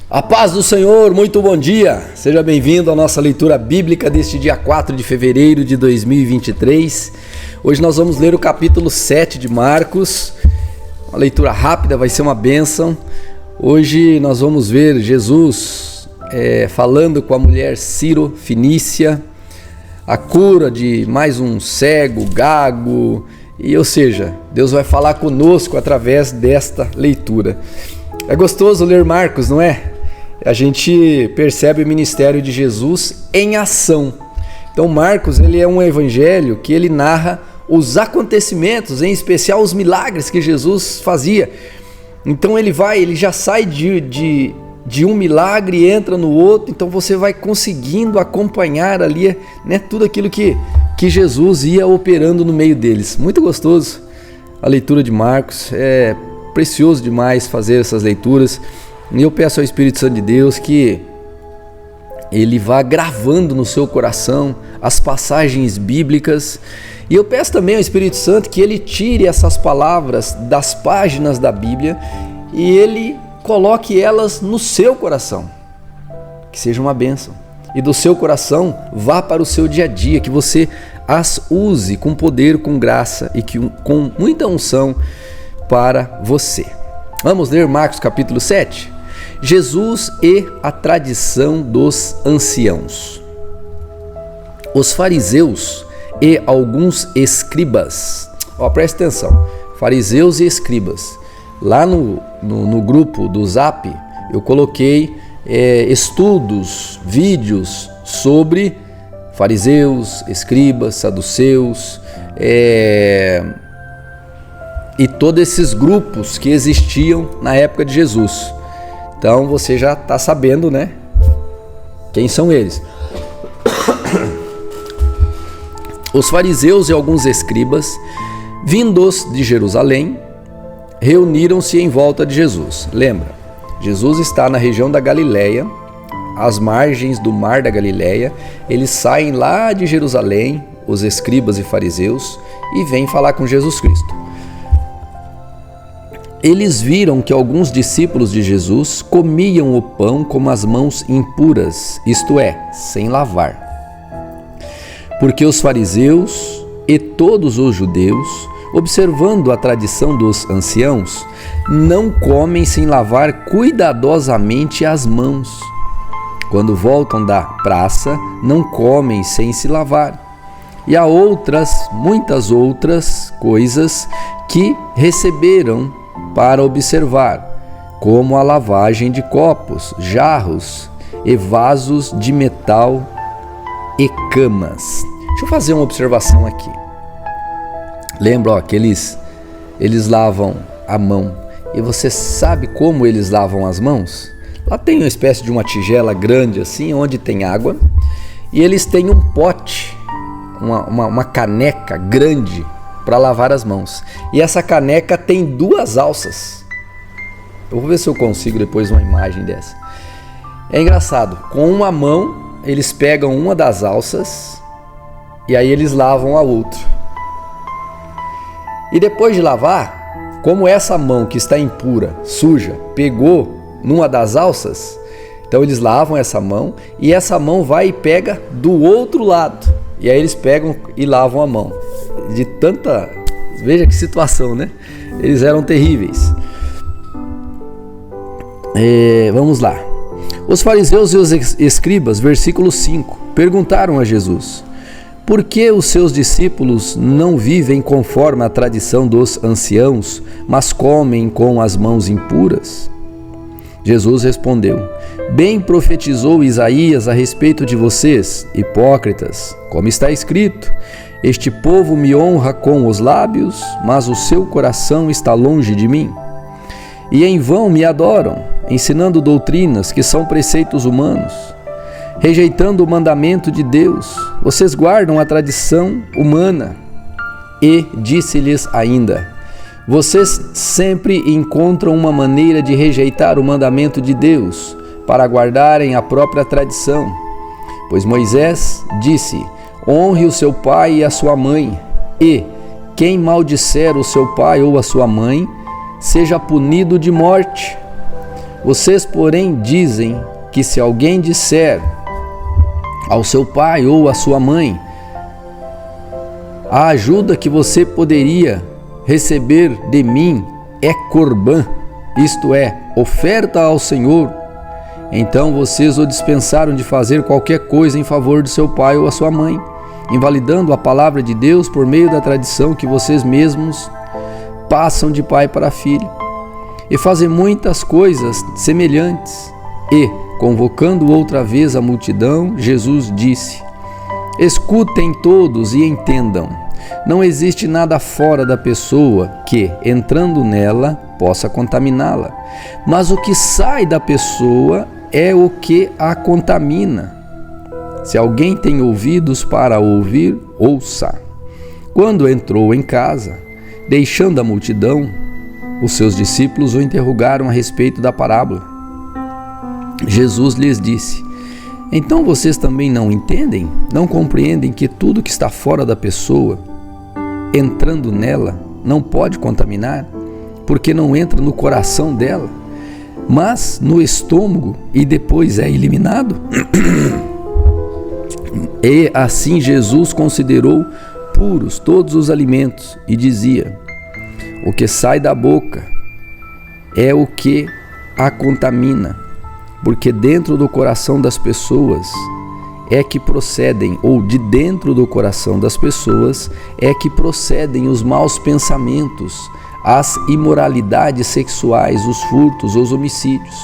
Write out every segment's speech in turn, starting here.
A paz do Senhor, muito bom dia! Seja bem-vindo à nossa leitura bíblica deste dia 4 de fevereiro de 2023. Hoje nós vamos ler o capítulo 7 de Marcos. Uma leitura rápida, vai ser uma bênção. Hoje nós vamos ver Jesus falando com a mulher Ciro Fenícia, a cura de mais um cego, gago, ou seja, Deus vai falar conosco através desta leitura. É gostoso ler Marcos, não é? A gente percebe o ministério de Jesus em ação. Então Marcos, ele é um evangelho que ele narra os acontecimentos, em especial os milagres que Jesus fazia. Então ele já sai de um milagre e entra no outro, então você vai conseguindo acompanhar ali, né, tudo aquilo que Jesus ia operando no meio deles. Muito gostoso a leitura de Marcos, é precioso demais fazer essas leituras. E eu peço ao Espírito Santo de Deus que ele vá gravando no seu coração as passagens bíblicas. E eu peço também ao Espírito Santo que ele tire essas palavras das páginas da Bíblia e ele coloque elas no seu coração. Que seja uma bênção. E do seu coração vá para o seu dia a dia, que você as use com poder, com graça e com muita unção para você. Vamos ler Marcos capítulo 7? Jesus e a tradição dos anciãos. Os fariseus e alguns escribas. Presta atenção, fariseus e escribas. Lá no grupo do Zap eu coloquei estudos, vídeos sobre fariseus, escribas, saduceus, e todos esses grupos que existiam na época de Jesus. Então você já está sabendo, né? Quem são eles? Os fariseus e alguns escribas, vindos de Jerusalém, reuniram-se em volta de Jesus. Lembra? Jesus está na região da Galileia, às margens do mar da Galileia. Eles saem lá de Jerusalém, os escribas e fariseus, e vêm falar com Jesus Cristo. Eles viram que alguns discípulos de Jesus comiam o pão com as mãos impuras, isto é, sem lavar. Porque os fariseus e todos os judeus, observando a tradição dos anciãos, não comem sem lavar cuidadosamente as mãos. Quando voltam da praça, não comem sem se lavar. E há muitas outras coisas que receberam para observar, como a lavagem de copos, jarros e vasos de metal e camas. Deixa eu fazer uma observação aqui. Lembra que eles lavam a mão. E você sabe como eles lavam as mãos? Lá tem uma espécie de uma tigela grande assim, onde tem água. E eles têm um pote, uma caneca grande para lavar as mãos. E essa caneca tem duas alças. Eu vou ver se eu consigo depois uma imagem dessa. É engraçado. Com uma mão, eles pegam uma das alças e aí eles lavam a outra. E depois de lavar, como essa mão que está impura, suja, pegou numa das alças, então eles lavam essa mão e essa mão vai e pega do outro lado. E aí eles pegam e lavam a mão. De tanta... Veja que situação, né? Eles eram terríveis. Vamos lá. Os fariseus e os escribas, versículo 5, perguntaram a Jesus: por que os seus discípulos não vivem conforme a tradição dos anciãos, mas comem com as mãos impuras? Jesus respondeu: bem profetizou Isaías a respeito de vocês, hipócritas, como está escrito: este povo me honra com os lábios, mas o seu coração está longe de mim. E em vão me adoram, ensinando doutrinas que são preceitos humanos. Rejeitando o mandamento de Deus, vocês guardam a tradição humana. E disse-lhes ainda: vocês sempre encontram uma maneira de rejeitar o mandamento de Deus para guardarem a própria tradição. Pois Moisés disse: honre o seu pai e a sua mãe, e quem maldisser o seu pai ou a sua mãe, seja punido de morte. Vocês, porém, dizem que se alguém disser ao seu pai ou à sua mãe: a ajuda que você poderia receber de mim é corbã, isto é, oferta ao Senhor, então vocês o dispensaram de fazer qualquer coisa em favor de seu pai ou a sua mãe, invalidando a palavra de Deus por meio da tradição que vocês mesmos passam de pai para filho. E fazem muitas coisas semelhantes. E, convocando outra vez a multidão, Jesus disse: escutem todos e entendam. Não existe nada fora da pessoa que, entrando nela, possa contaminá-la. Mas o que sai da pessoa é o que a contamina. Se alguém tem ouvidos para ouvir, ouça. Quando entrou em casa, deixando a multidão, os seus discípulos o interrogaram a respeito da parábola. Jesus lhes disse: então vocês também não entendem? Não compreendem que tudo que está fora da pessoa, entrando nela, não pode contaminar, porque não entra no coração dela, mas no estômago e depois é eliminado? E assim Jesus considerou puros todos os alimentos e dizia: o que sai da boca é o que a contamina, porque dentro do coração das pessoas é que procedem, ou de dentro do coração das pessoas é que procedem os maus pensamentos, as imoralidades sexuais, os furtos, os homicídios,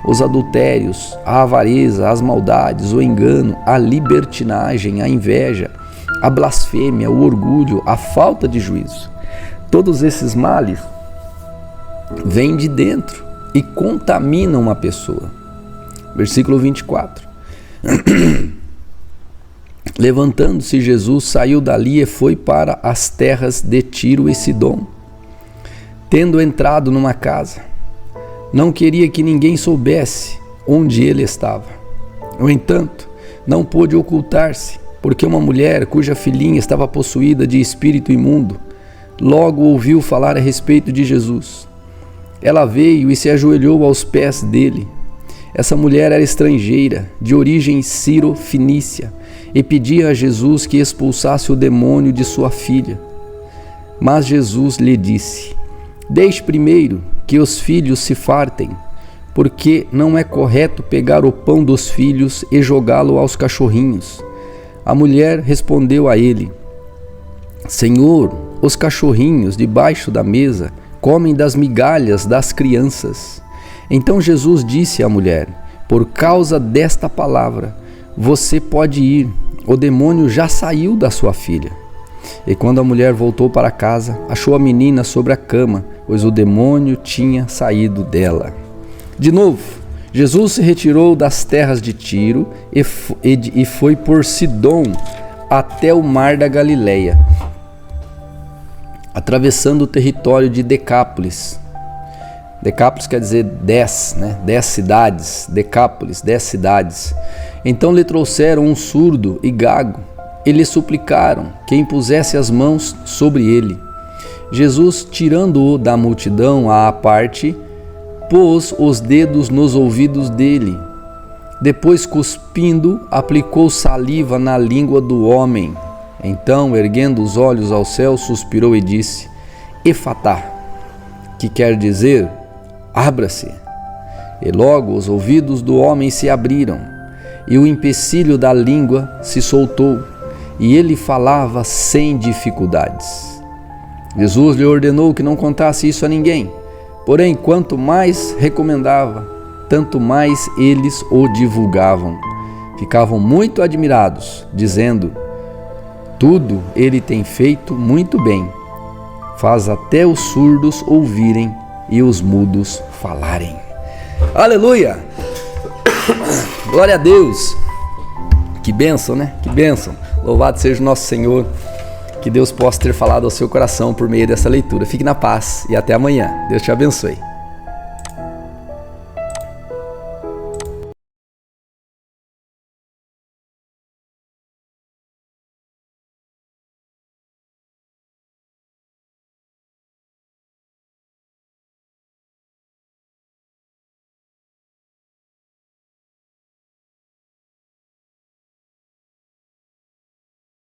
os adultérios, a avareza, as maldades, o engano, a libertinagem, a inveja, a blasfêmia, o orgulho, a falta de juízo. Todos esses males vêm de dentro e contaminam uma pessoa. Versículo 24. Levantando-se, Jesus saiu dali e foi para as terras de Tiro e Sidom. Tendo entrado numa casa, não queria que ninguém soubesse onde ele estava. No entanto, não pôde ocultar-se, porque uma mulher cuja filhinha estava possuída de espírito imundo, logo ouviu falar a respeito de Jesus. Ela veio e se ajoelhou aos pés dele. Essa mulher era estrangeira, de origem sírio-fenícia, e pedia a Jesus que expulsasse o demônio de sua filha. Mas Jesus lhe disse: deixe primeiro que os filhos se fartem, porque não é correto pegar o pão dos filhos e jogá-lo aos cachorrinhos. A mulher respondeu a ele: Senhor, os cachorrinhos debaixo da mesa comem das migalhas das crianças. Então Jesus disse à mulher: por causa desta palavra, você pode ir, o demônio já saiu da sua filha. E quando a mulher voltou para casa, achou a menina sobre a cama, pois o demônio tinha saído dela. De novo, Jesus se retirou das terras de Tiro e foi por Sidom até o mar da Galileia, atravessando o território de Decápolis. Decápolis quer dizer 10, 10 cidades, Decápolis, 10 cidades. Então lhe trouxeram um surdo e gago, e lhe suplicaram que impusesse as mãos sobre ele. Jesus, tirando-o da multidão à parte, pôs os dedos nos ouvidos dele. Depois, cuspindo, aplicou saliva na língua do homem. Então, erguendo os olhos ao céu, suspirou e disse: Efatá, que quer dizer, abra-se. E logo os ouvidos do homem se abriram, e o empecilho da língua se soltou, e ele falava sem dificuldades. Jesus lhe ordenou que não contasse isso a ninguém, porém, quanto mais recomendava, tanto mais eles o divulgavam. Ficavam muito admirados, dizendo: tudo ele tem feito muito bem, faz até os surdos ouvirem e os mudos falarem. Aleluia! Glória a Deus! Que bênção, né? Que bênção! Louvado seja o nosso Senhor. Que Deus possa ter falado ao seu coração por meio dessa leitura. Fique na paz e até amanhã. Deus te abençoe.